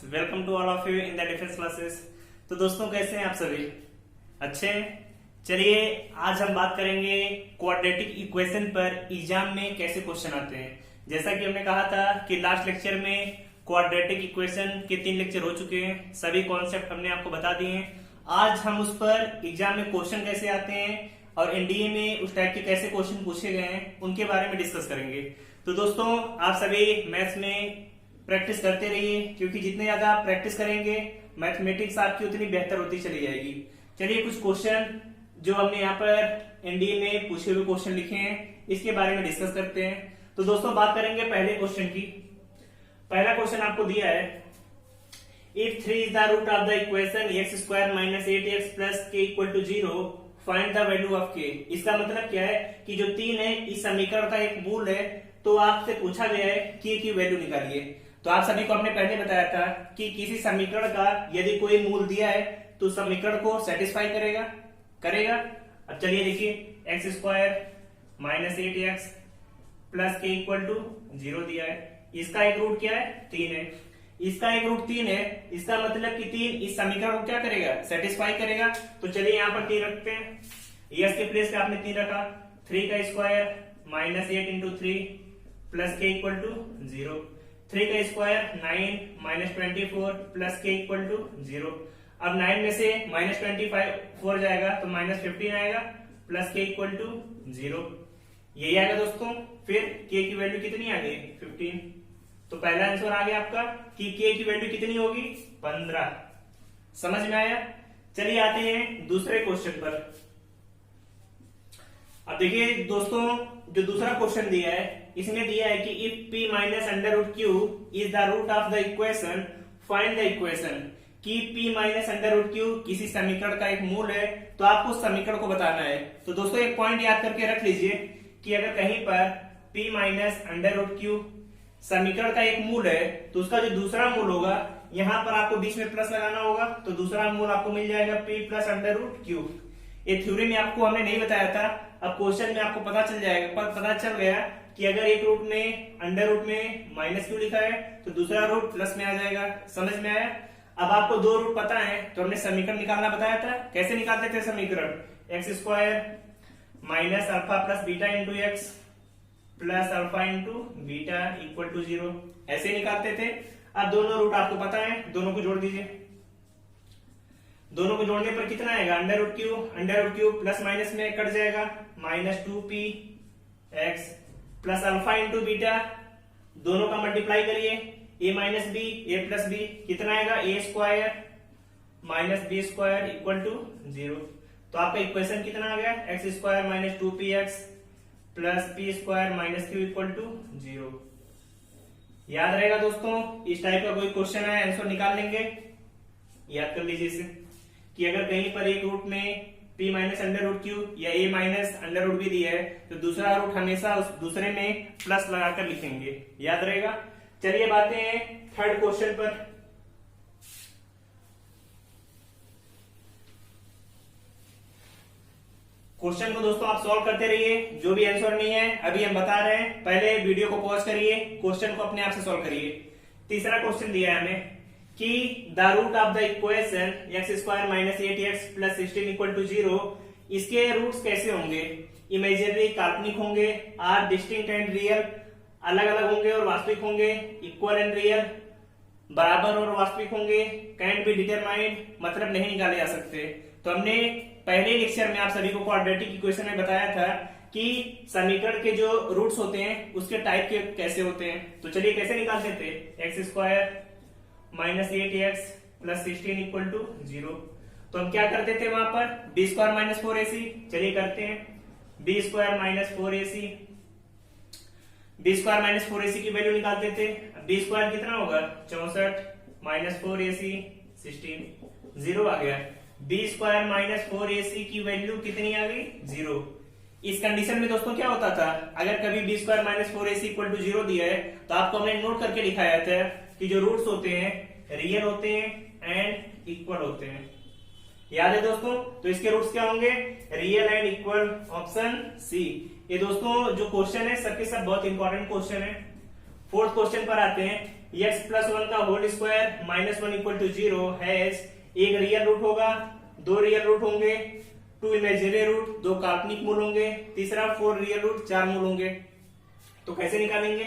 Welcome to all of you in the defence classes. तो दोस्तों कैसे हैं आप सभी? अच्छे हैं। चलिए आज हम बात करेंगे क्वाड्रेटिक इक्वेशन पर एग्जाम में कैसे क्वेश्चन आते हैं। जैसा कि हमने कहा था कि लास्ट लेक्चर में क्वाड्रेटिक इक्वेशन के 3 लेक्चर हो चुके हैं, सभी कॉन्सेप्ट हमने आपको बता दिए हैं। आज हम उस पर एग्जाम में क्वेश्चन कैसे आते हैं और एनडीए में उस टाइप के कैसे क्वेश्चन पूछे गए हैं उनके बारे में डिस्कस करेंगे। तो दोस्तों आप सभी मैथ्स में प्रैक्टिस करते रहिए, क्योंकि जितने ज्यादा आप प्रैक्टिस करेंगे मैथमेटिक्स आपकी उतनी बेहतर होती चली जाएगी। चलिए कुछ क्वेश्चन जो हमने यहाँ पर एनडीए में पूछे हुए क्वेश्चन लिखे हैं इसके बारे में डिस्कस करते हैं। तो दोस्तों बात करेंगे पहले क्वेश्चन की। पहला क्वेश्चन आपको दिया है, if 3 is the root of the equation x square minus 8x plus k equal to 0 find the value of k। इसका मतलब क्या है कि जो 3 है इस समीकरण का एक मूल है, तो आपसे पूछा गया है k की वैल्यू निकालिए। तो आप सभी को हमने पहले बताया था कि किसी समीकरण का यदि कोई मूल दिया है तो समीकरण को सेटिस्फाई करेगा। अब चलिए देखिए, x square minus 8x plus के इक्वल टू 0 दिया है। इसका एक रूट क्या है? 3 है। इसका एक रूट 3 है। इसका मतलब कि 3 इस समीकरण को क्या करेगा? सेटिस्फाई करेगा। तो चलिए यहाँ पर 3 रखते हैं। यस के प्लेस पे आपने 3 रखा। 3 का स्क्वायर माइनस 8 इंटू 3 प्लस के इक्वल टू 0। 3 का स्क्वायर 9 माइनस 24 प्लस के इक्वल टू 0। अब 9 में से माइनस 24 जाएगा तो माइनस 15 आएगा प्लस के इक्वल टू 0। यही आएगा दोस्तों। फिर के की वैल्यू कितनी आ गई? 15। तो पहला आंसर आ गया आपका कि के की वैल्यू कितनी होगी? 15। समझ में आया? चलिए आते हैं दूसरे क्वेश्चन पर। अब देखिए दोस्तों, जो दूसरा क्वेश्चन दिया है इसमें दिया है कि if p minus under root Q is the root of the equation find the equation. कि p minus under root Q किसी समीकरण का एक मूल है, तो आपको उस समीकरण को बताना है। तो दोस्तों एक पॉइंट याद करके रख लीजिए कि अगर कहीं पर p minus under root Q समीकरण का एक मूल है तो उसका जो दूसरा मूल होगा यहाँ पर आपको बीच में प्लस लगाना होगा, तो दूसरा मूल आपको मिल जाएगा p plus under root Q. ये थ्योरी में आपको हमने नहीं बताया था, अब क्वेश्चन में आपको पता चल जाएगा। पर पता चल गया कि अगर एक रूट में अंडर रूट में माइनस क्यू लिखा है तो दूसरा रूट प्लस में आ जाएगा। समझ में आया? अब आपको 2 रूट पता है तो हमने समीकरण निकालना बताया था। कैसे निकालते थे समीकरण? X square minus alpha plus beta into X plus alpha into beta equal to 0, ऐसे निकालते थे। अब दोनों रूट आपको पता है, दोनों को जोड़ दीजिए। दोनों को जोड़ने पर कितना आएगा? Under root Q plus minus में कट जाएगा, minus 2p X plus alpha into beta, दोनों का मल्टीप्लाई करिए, a minus B A plus B, कितना आएगा? A square minus B square equal to 0। तो आपका इक्वेशन कितना आ गया? X square minus 2p X plus P square minus Q equal to 0। याद रहेगा दोस्तों, इस टाइप का कोई क्वेश्चन है आंसर निकाल लेंगे। याद कर लीजिए इसे कि अगर कहीं पर एक रूट में p minus under root Q या a माइनस अंडर रूट भी दिया है तो दूसरा रूट हमेशा उस दूसरे में प्लस लगाकर लिखेंगे। याद रहेगा? चलिए बातें हैं थर्ड क्वेश्चन पर। क्वेश्चन को दोस्तों आप सॉल्व करते रहिए, जो भी आंसर नहीं है अभी हम बता रहे हैं, पहले वीडियो को पॉज करिए, क्वेश्चन को अपने आप से सॉल्व करिए। तीसरा क्वेश्चन दिया है हमें कि the root of the equation X square minus 8x plus 16 equal to 0, इसके रूट्स कैसे होंगे? इमेजिनरी काल्पनिक होंगे, आर डिस्टिंक्ट एंड रियल अलग अलग होंगे और वास्तविक होंगे, इक्वल एंड रियल बराबर और वास्तविक होंगे, कैंट बी डिटरमाइंड मतलब नहीं निकाले जा सकते। तो हमने पहले लेक्चर में आप सभी को क्वाड्रेटिक इक्वेशन में बताया था कि समीकरण के जो रूट्स होते हैं उसके टाइप के कैसे होते हैं। तो चलिए कैसे निकालते थे? X square minus 8x plus 16 equal to 0। तो हम क्या करते थे वहां पर? B square minus 4ac। चलिए करते हैं, B square minus 4ac, B square minus 4ac की वैल्यू निकालते थे। बी स्क्वायर कितना होगा? 64 माइनस 4ac 16, 0 आ गया। बी स्क्वायर माइनस 4ac की वैल्यू कितनी आ गई? 0। इस कंडीशन में दोस्तों क्या होता था, अगर कभी B square minus 4ac equal to 0 दिया है तो आपको हमने नोट करके लिखाया था कि जो रूट्स होते हैं रियल होते हैं एंड इक्वल होते हैं। याद है दोस्तों? तो इसके रूट्स क्या होंगे? Real and equal, option C. ये दोस्तों जो क्वेश्चन है सबके सब बहुत इंपॉर्टेंट क्वेश्चन है। फोर्थ क्वेश्चन पर आते हैं। एक्स प्लस वन का whole square minus one equal to zero has, एक रियल रूट होगा, दो रियल रूट होंगे, टू इमेजिनरी रूट, दो काल्पनिक मूल होंगे, तीसरा फोर रियल रूट, चार मूल होंगे। तो कैसे निकालेंगे?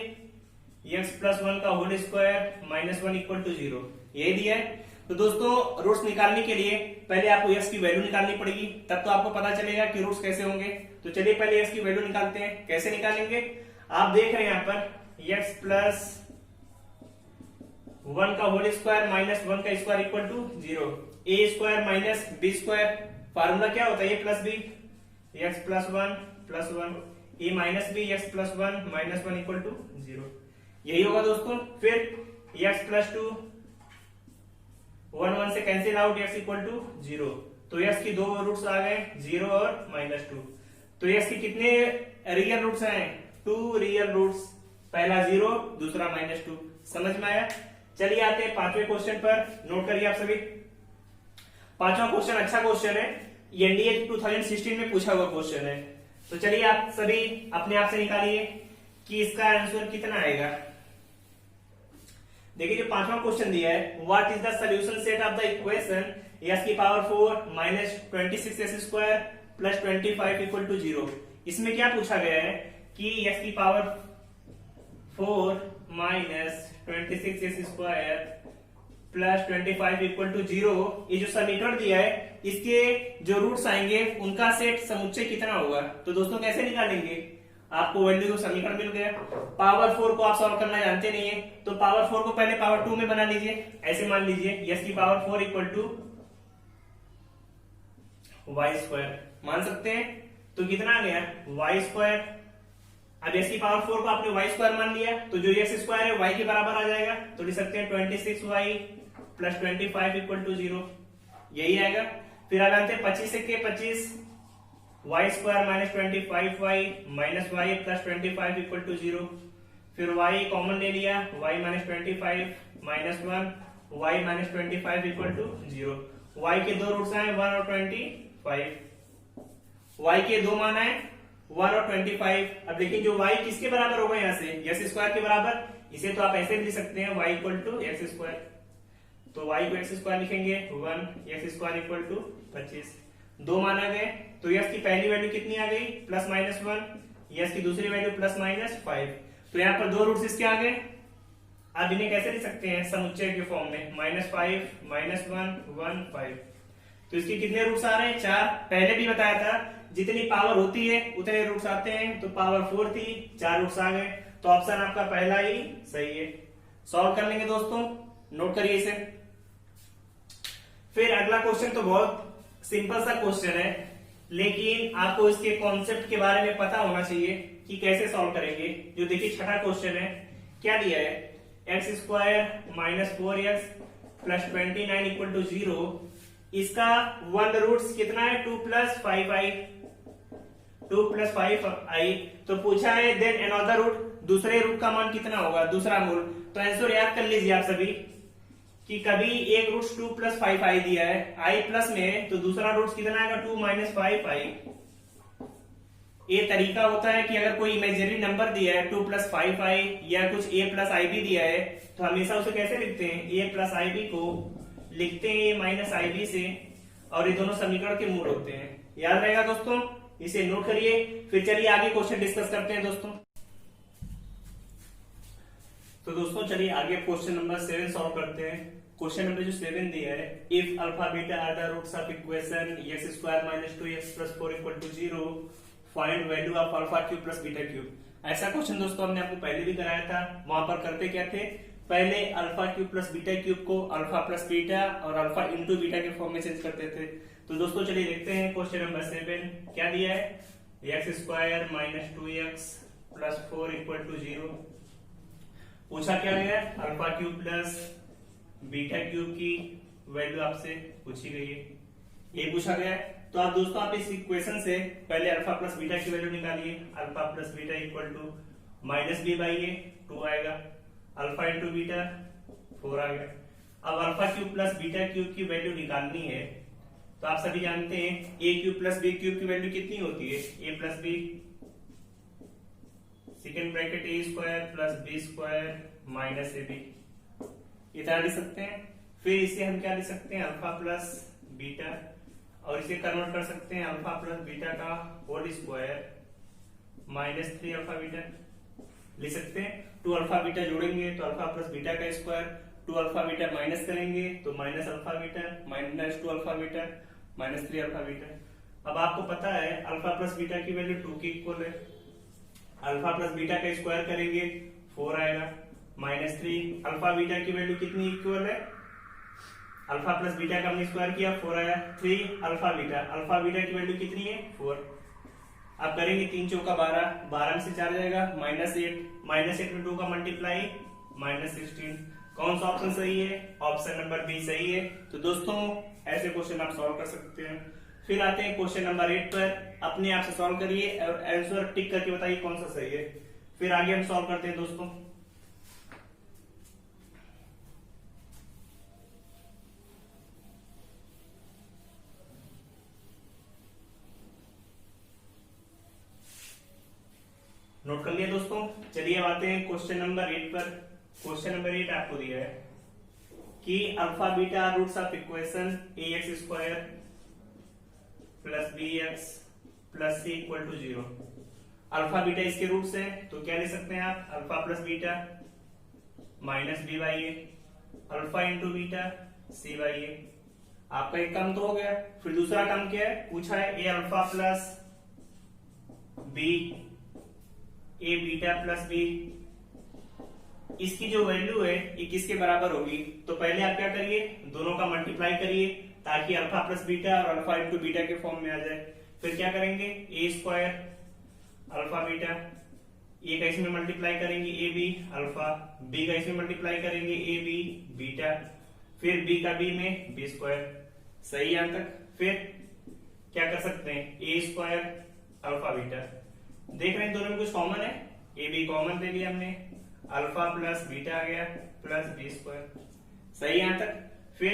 एक्स प्लस वन का whole square minus one equal to zero, यही दिया है। तो दोस्तों रूट्स निकालने के लिए पहले आपको एक्स की वैल्यू निकालनी पड़ेगी, तब तो आपको पता चलेगा कि रूट्स कैसे होंगे। तो चलिए पहले एक्स की वैल्यू निकालते हैं। कैसे निकालेंगे? आप देख रहे हैं यहाँ पर एक्स प्लस वन का होल स्क्वायर माइनस वन का square equal to zero, A square minus B square, formula क्या होता है? A plus B, X plus one A minus B, X plus one minus one equal to zero, यही होगा दोस्तों। फिर X plus two, one one से cancel out, X equal to zero. तो X की दो रूट्स आ गए, जीरो और माइनस टू। तो एक्स की कितने रियल रूट्स हैं? टू रियल रूट्स, पहला जीरो, दूसरा माइनस टू। समझ में आया? चलिए आते हैं पांचवें क्वेश्चन पर, नोट करिए आप सभी। पांचवा क्वेश्चन अच्छा क्वेश्चन है, एनडीए 2016 में पूछा हुआ क्वेश्चन है। तो चलिए आप सभी अपने आप से निकालिए कि इसका आंसर कितना आएगा। देखिए जो पांचवा क्वेश्चन दिया है, what is the solution set of the equation X की power 4 minus 26x square plus 25 equal to zero. इसमें क्या पूछा गया है कि एक्स की power 4 minus 26x square plus 25 equal to zero, ये जो समीकरण दिया है इसके जो रूट्स आएंगे उनका सेट समुच्चय कितना होगा। तो दोस्तों कैसे निकालेंगे? आपको वैल्यू तो समीकरण मिल गया, पावर 4 को आप सॉल्व करना जानते नहीं है, तो पावर 4 को पहले पावर 2 में बना लीजिए। ऐसे मान लीजिए एक्स की power 4 equal to Y square, मान सकते हैं। तो कितना आ गया? Y square. अब एक्स की पावर 4 को आपने वाई स्क्वायर मान लिया, तो जो एक्स स्क्वायर है वाई के बराबर आ जाएगा। तो लिख सकते हैं 26y plus 25 equal to zero, यही आएगा। फिर आ जाते हैं 25 से के 25, Y square minus 25y minus Y plus 25 equal to zero. फिर y कॉमन ले लिया, y minus 25 minus one, Y minus 25 equal to zero. y के दो रूट्स आए 1 और 25, y के दो मान आए 1 और 25। अब देखिए जो y किसके बराबर होगा? यहाँ से एक्स स्क्वायर के बराबर। इसे तो आप ऐसे भी लिख सकते हैं y equal to X square. तो y को एक्स स्क्वायर लिखेंगे 1, एक्स स्क्वायर इक्वल टू 25। दो माना गए, तो यस की पहली वैल्यू कितनी आ गई? Plus minus one. यस की दूसरी वैल्यू प्लस माइनस 5। तो यहाँ पर दो रूट्स इसके आ गए। आप इन्हें कैसे लिख सकते हैं? समुच्चय के फॉर्म में, -5 -1 1 5। तो इसके कितने रूट्स आ रहे हैं? 4। पहले भी बताया था जितनी पावर होती है उतने रूट्स आते हैं, तो पावर 4 थी, 4 रूट्स आ गए। तो ऑप्शन आपका पहला ही सही है। सॉल्व कर लेंगे दोस्तों, नोट करिए इसे। फिर अगला क्वेश्चन तो बहुत सिंपल सा क्वेश्चन है, लेकिन आपको इसके कॉन्सेप्ट के बारे में पता होना चाहिए कि कैसे सॉल्व करेंगे। जो देखिए छठा क्वेश्चन है, क्या दिया है? X square minus 4x plus 29 equal to zero. इसका वन रूट्स कितना है? 2 प्लस 5i, 2 प्लस 5i। तो पूछा है देन अनदर रूट, दूसरे रूट का मान कितना होगा? दूसरा मूल। तो आंसर याद कर लीजिए आप सभी कि कभी एक रूट 2 प्लस 5i दिया है, i प्लस में, तो दूसरा रूट कितना आएगा? 2 माइनस 5i। ये तरीका होता है कि अगर कोई इमेजिनरी नंबर दिया है 2 प्लस 5i या कुछ a प्लस i भी दिया है, तो हमेशा उसे कैसे लिखते हैं? a प्लस i b को लिखते हैं माइनस i b से, और ये दोनों समीकरण के मूल होते हैं। याद रहेगा दोस्तों, इसे नोट करिए। फिर चलिए आगे क्वेश्चन डिस्कस करते हैं दोस्तों। तो दोस्तों चलिए आगे क्वेश्चन नंबर 7 सॉल्व करते हैं। क्वेश्चन नंबर जो 7 दिया है, if alpha beta are the roots of equation X square minus 2x plus 4 equal to 0, find value of alpha cube plus beta cube. ऐसा क्वेश्चन दोस्तों हमने आपको पहले भी कराया था। वहां पर करते क्या थे? पहले alpha cube plus beta cube को अल्फा प्लस बीटा और अल्फा इंटू बीटा के फॉर्म में चेंज करते थे। तो दोस्तों चलिए देखते हैं क्वेश्चन नंबर 7 क्या दिया है। X square minus 2x plus 4 equal to 0। पूछा क्या गया? Alpha cube plus beta cube की वैल्यू आपसे पूछी गई है, ये पूछा गया है। तो आप दोस्तों आप इस इक्वेशन से पहले अल्फा प्लस बीटा की वैल्यू निकालिए। Alpha plus beta equal to minus B by A 2 आएगा, अल्फा इंटू बीटा 4 आ गया। अब alpha cube plus beta cube की वैल्यू निकालनी है, तो आप सभी जानते हैं A cube plus B cube की वैल्यू कितनी होती है? A plus B, second bracket A square plus B square minus A B. इतना लिख सकते हैं। फिर इसे हम क्या लिख सकते हैं, अल्फा प्लस बीटा, और इसे कन्वर्ट कर सकते हैं अल्फा प्लस बीटा का whole square minus 3 alpha beta लिख सकते हैं। 2 अल्फा बीटा जोड़ेंगे तो अल्फा प्लस बीटा का स्क्वायर, 2 अल्फा बीटा माइनस करेंगे तो minus alpha beta minus 2 alpha beta minus 3 alpha beta. अब आपको पता है अल्फा प्लस बीटा की वैल्यू 2 के इक्वल है। अल्फा प्लस बीटा का स्क्वायर करेंगे 4 आएगा माइनस 3। अल्फा बीटा की वैल्यू कितनी इक्वल है, अल्फा प्लस बीटा का हमने स्क्वायर किया 4 आया। 3 अल्फा बीटा की वैल्यू कितनी है 4। अब करेंगे 3 चौका 12, 12 में से 4 जाएगा माइनस 8 में 2 का मल्टीप्लाई माइनस 16। कौन सा ऑप्शन सही है, ऑप्शन नंबर बी सही है। तो दोस्तों ऐसे क्वेश्चन आप सॉल्व कर सकते हैं। फिर आते हैं क्वेश्चन नंबर 8 पर, अपने आप से सॉल्व करिए और आंसर टिक करके बताइए कौन सा सही है। फिर आगे हम सॉल्व करते हैं दोस्तों। नोट कर लिया दोस्तों। चलिए अब आते हैं क्वेश्चन नंबर 8 पर। क्वेश्चन नंबर 8 आपको दिया है कि alpha beta roots of equation ax square plus bx plus c equal to 0। Alpha beta इसके रूट्स है तो क्या ले सकते हैं आप, alpha plus beta minus B by A, alpha into beta C by A. आपका एक काम तो हो गया। फिर दूसरा काम क्या है, पूछा है ए अल्फा प्लस बी ए बीटा प्लस बी, इसकी जो वैल्यू है ये किसके बराबर होगी। तो पहले आप क्या करिए, दोनों का मल्टीप्लाई करिए ताकि अल्फा प्लस बीटा और अल्फा इंटू बीटा के फॉर्म में आ जाए। फिर क्या करेंगे, ए स्क्वायर अल्फा बीटा, ए का इसमें मल्टीप्लाई करेंगे ए बी अल्फा, बी का इसमें मल्टीप्लाई करेंगे ए बी बीटा, फिर बी का बी में बी स्क्वायर। सही यहां तक। फिर क्या कर सकते हैं, ए स्क्वायर अल्फा बीटा, देख रहे हैं दोनों में कुछ कॉमन है, ए बी कॉमन ले लिया हमने, अल्फा प्लस बीटा आ गया प्लस बी स्क्वायर। सही यहां तक। फिर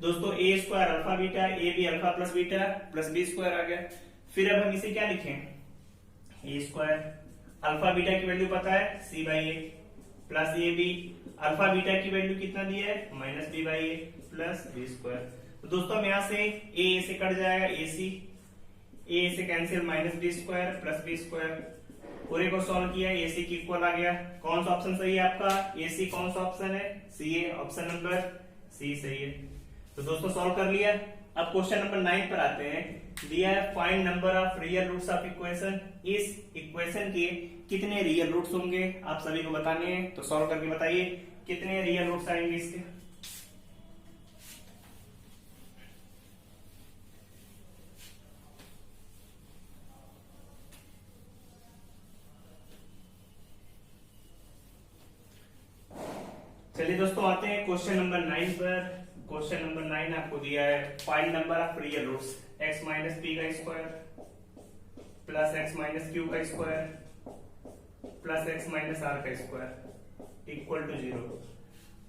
दोस्तों A square alpha beta, A B alpha plus beta plus B square आ गया। फिर अब हम इसे क्या लिखें, ए स्क्वायर अल्फा बीटा की वैल्यू पता है C by A plus A B, alpha beta की वैल्यू कितना दिया है minus B by A plus B square. तो दोस्तों हम यहां से ए से कट जाएगा ए सी, ए से cancel minus B square plus B square, पूरे को सॉल्व किया ए सी की इक्वल आ गया। कौन सा ऑप्शन सही है आपका, ए सी कौन सा ऑप्शन है, सी है, ऑप्शन नंबर सी सही है। तो दोस्तों सॉल्व कर लिया। अब क्वेश्चन नंबर 9 पर आते हैं। दिया है find number of real roots of equation, इस इक्वेशन के कितने रियल रूट्स होंगे आप सभी को बताने हैं। तो सॉल्व करके बताइए कितने रियल रूट्स आएंगे इसके। चलिए दोस्तों आते हैं क्वेश्चन नंबर 9 पर। क्वेश्चन नंबर 9 आपको दिया है find number of real roots, x minus P का square plus x minus Q का square plus x minus R का स्क्वायर इक्वल टू 0।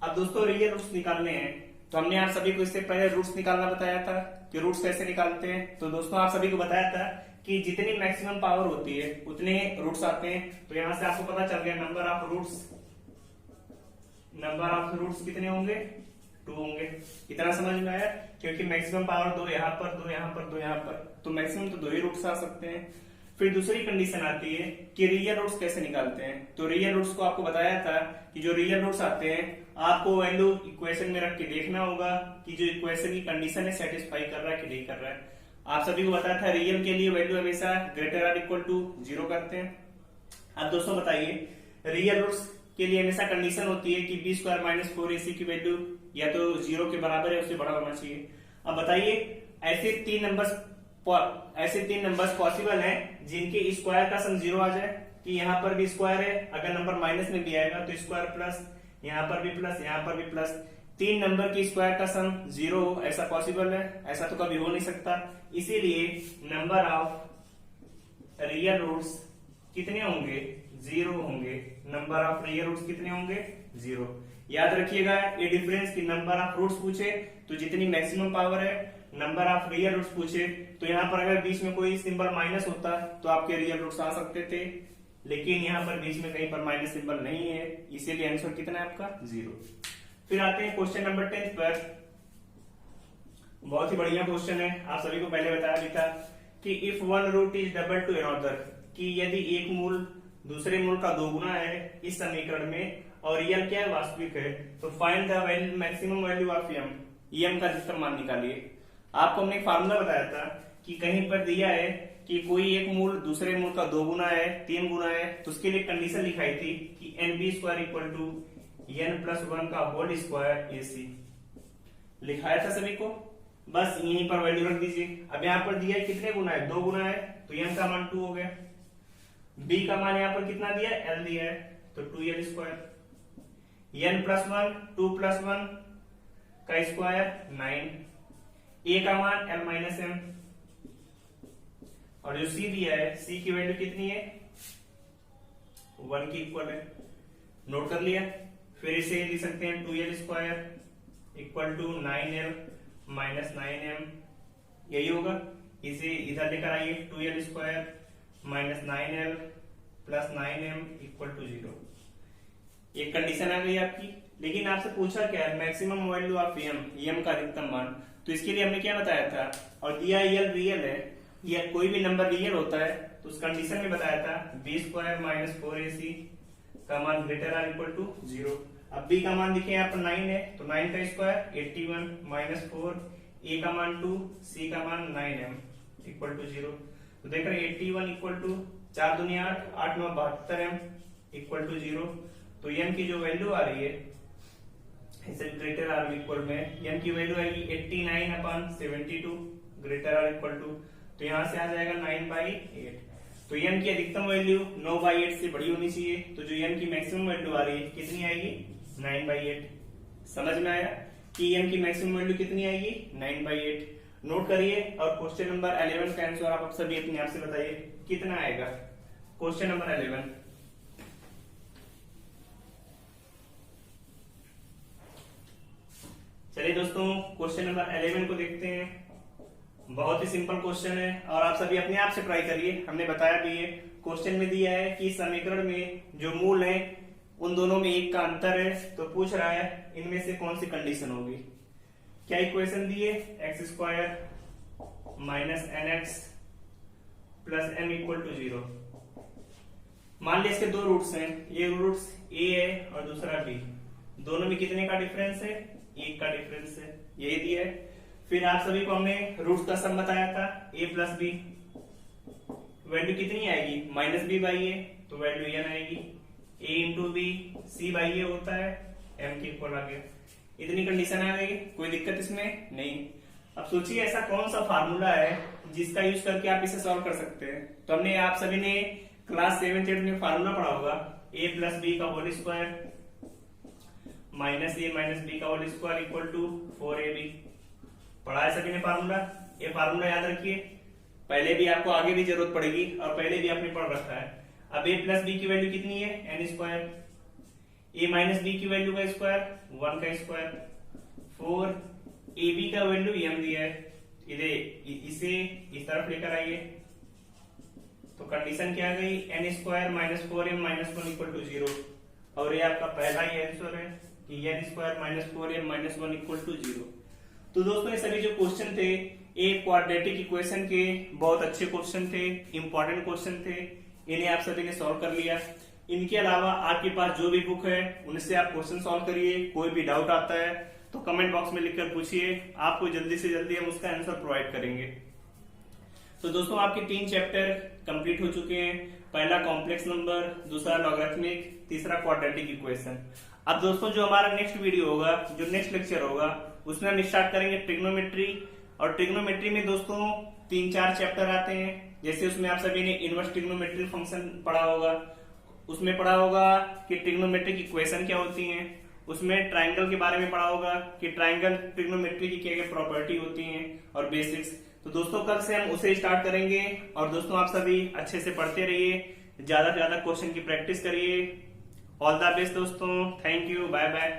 अब दोस्तों रियल रूट्स निकालने हैं तो हमने आप सभी को इससे पहले रूट्स निकालना बताया था कि रूट्स कैसे निकालते हैं। तो दोस्तों आप सभी को बताया था कि जितनी मैक्सिमम पावर होती है उतने रूट्स आते हैं। तो यहां से आपको पता चल गया नंबर ऑफ रूट्स कितने होंगे, 2 होंगे। इतना समझ में आया, क्योंकि मैक्सिमम पावर 2 यहाँ पर, 2 यहाँ पर, 2 यहाँ पर, तो मैक्सिमम तो 2 ही रूट्स आ सकते हैं। फिर दूसरी कंडीशन आती है कि रियल रूट्स कैसे निकालते हैं। तो रियल रूट्स को आपको बताया था कि जो रियल रूट्स आते हैं आपको वैल्यू इक्वेशन में रख के देखना होगा कि जो इक्वेशन की कंडीशन है सेटिस्फाई कर रहा है कि नहीं कर रहा है। आप सभी को बताया था रियल के लिए वैल्यू हमेशा ग्रेटर आर इक्वल टू 0 करते हैं। अब दोस्तों बताइए रियल रूट्स के लिए हमेशा कंडीशन होती है कि बी स्क्वायर माइनस 4ac की वैल्यू या तो 0 के बराबर है उससे बड़ा होना चाहिए। अब बताइए ऐसे तीन नंबर्स पॉसिबल हैं जिनके स्क्वायर का सम 0 आ जाए, कि यहाँ पर भी स्क्वायर है, अगर नंबर माइनस में भी आएगा तो स्क्वायर प्लस, यहाँ पर भी प्लस, यहाँ पर भी प्लस, 3 नंबर की स्क्वायर का सम 0 हो, ऐसा पॉसिबल है, ऐसा तो कभी हो नहीं सकता। इसीलिए नंबर ऑफ रियल रूट्स कितने होंगे, 0 होंगे। नंबर ऑफ रियल रूट्स कितने होंगे, 0। याद रखिएगा ये डिफरेंस कि नंबर ऑफ रूट्स पूछे तो जितनी मैक्सिमम पावर है, नंबर ऑफ रियल रूट्स पूछे तो यहाँ पर अगर बीच में कोई सिंबल माइनस होता तो आपके रियल रूट्स आ सकते थे, लेकिन यहाँ पर बीच में कहीं पर माइनस सिंबल नहीं है, इसीलिए आंसर कितना है आपका 0। फिर आते हैं क्वेश्चन नंबर 10 पर। बहुत ही बढ़िया क्वेश्चन है, आप सभी को पहले बताया भी था कि if one root is double to another, कि यदि एक मूल दूसरे मूल का दोगुना है इस समीकरण में और रियल क्या है, वास्तविक है, तो find the value maximum value of M, M का अधिकतम मान निकालिए। आपको हमने एक फार्मूला बताया था कि कहीं पर दिया है कि कोई एक मूल दूसरे मूल का 2 गुना है, 3 गुना है, तो उसके लिए कंडीशन लिखाई थी कि NB square equal to n+1 का होल स्क्वायर AC। लिखाया था सभी को, बस यहीं पर वैल्यू रख दीजिए। अब यहाँ पर दिया है कितने गुना है, 2 गुना है, तो n का मान 2 हो गया। B का मान यहाँ पर कितना दिया है, L दिया है, तो 2L स्क्वायर। n+1 2+1 का स्क्वायर 9, A का मान L-M, और जो C दिया है, C की वैल्यू कितनी है, 1 की इक्वल है। नोट कर लिया। फिर इसे लिख सकते हैं 2L square equal to 9L minus 9M, यही होगा। इसे इधर लेकर आइए, 2L square minus 9L plus 9M equal to 0। ये कंडीशन आ गई आपकी। लेकिन आपसे पूछा क्या है, मैक्सिमम वैल्यू ऑफ एम का अधिकतम मान, तो इसके लिए हमने क्या बताया था, और दिया यल रियल है, या कोई भी नंबर रियल होता है तो उस कंडीशन में बताया था b स्क्वायर माइनस 4ac का मान ग्रेटर आर इक्वल टू 0। अब b का मान देखिए यहाँ पर 9 है, तो 9 का स्क्वायर 81 माइनस 4, a का मान 2, c का मान 9m इक्वल टू 0। तो देख रहे 81 इक्वल टू 4 दूनी 8, 8 9 72m इक्वल टू 0। तो m की जो वैल्यू आ रही है इसे ग्रेटर आर इक्वल में m की वैल्यू आएगी 89/72 ग्रेटर आर इक्वल टू, तो यहां से आ जाएगा 9/8। तो n की अधिकतम वैल्यू 9/8 से बड़ी होनी चाहिए, तो जो n की मैक्सिमम वैल्यू आ रही है कितनी आएगी, 9/8। समझ में आया कि n की मैक्सिमम वैल्यू कितनी आएगी, 9/8। नोट करिए, और क्वेश्चन नंबर 11 का आंसर आप सभी अपने आप से बताइए कितना आएगा। क्वेश्चन नंबर 11, चलिए दोस्तों क्वेश्चन नंबर 11 को देखते हैं। बहुत ही सिंपल क्वेश्चन है और आप सभी अपने आप से ट्राई करिए। हमने बताया भी है, क्वेश्चन में दिया है कि समीकरण में जो मूल है उन दोनों में एक का अंतर है, तो पूछ रहा है इनमें से कौन सी कंडीशन होगी। क्या इक्वेशन दी है, X square minus nx plus m equal to 0। मान लिया इसके दो रूट्स हैं, ये रूट्स a है और दूसरा b, दोनों में कितने का डिफरेंस है, 1 का डिफरेंस है, यही दिया है। फिर आप सभी को हमने रूट का सम बताया था, a प्लस बी, वैल्यू कितनी आएगी, माइनस बी बाई ए, तो वैल्यू n आएगी, a into B C by A होता है, m के इक्वल आ गया। इतनी कंडीशन आ गई, कोई दिक्कत इसमें नहीं। अब सोचिए ऐसा कौन सा फार्मूला है जिसका यूज करके आप इसे सॉल्व कर सकते हैं। तो हमने आप सभी ने क्लास 7th 8th में फार्मूला पढ़ा होगा, a प्लस बी का whole square minus A minus B का whole square equal to 4ab। पढ़ा है सभी ने फार्मूला, ये फार्मूला याद रखिए, पहले भी आपको आगे भी जरूरत पड़ेगी और पहले भी आपने पढ़ रखा है। अब a प्लस बी की वैल्यू कितनी है, n square, a minus B की वैल्यू का स्क्वायर 1 का स्क्वायर, 4 ab का वैल्यू m दिया है, इसे इस तरफ लेकर आइए, तो कंडीशन क्या आ गई, n square minus 4m minus 1 equal to 0। और ये आपका पहला ही आंसर है कि n square minus 4m minus 1 equal to 0। तो दोस्तों ये सभी जो क्वेश्चन थे एक क्वाड्रेटिक इक्वेशन के बहुत अच्छे क्वेश्चन थे, इंपॉर्टेंट क्वेश्चन थे, इन्हें आप सभी ने सॉल्व कर लिया। इनके अलावा आपके पास जो भी बुक है उनसे आप क्वेश्चन सॉल्व करिए। कोई भी डाउट आता है तो कमेंट बॉक्स में लिखकर पूछिए, आपको जल्दी से जल्दी हम उसका आंसर प्रोवाइड करेंगे। तो दोस्तों आपके 3 चैप्टर कंप्लीट हो चुके हैं, पहला कॉम्प्लेक्स नंबर, दूसरा लॉगरिथमिक, तीसरा क्वाड्रेटिक इक्वेशन। अब दोस्तों जो हमारा नेक्स्ट वीडियो होगा, जो नेक्स्ट लेक्चर होगा, उसमें हम स्टार्ट करेंगे ट्रिग्नोमेट्री। और ट्रिग्नोमेट्री में दोस्तों 3-4 चैप्टर आते हैं, जैसे उसमें आप सभी ने इनवर्स ट्रिग्नोमेट्री फंक्शन पढ़ा होगा, उसमें पढ़ा होगा कि ट्रिग्नोमेट्रिक इक्वेशन क्या होती हैं, उसमें ट्राइंगल के बारे में पढ़ा होगा कि ट्राइंगल ट्रिग्नोमेट्री की क्या क्या प्रॉपर्टी होती हैं और बेसिक्स। तो दोस्तों कल से हम उसे स्टार्ट करेंगे। और दोस्तों आप सभी अच्छे से पढ़ते रहिए, ज्यादा से ज्यादा क्वेश्चन की प्रैक्टिस करिए। ऑल द बेस्ट दोस्तों, थैंक यू, बाय बाय।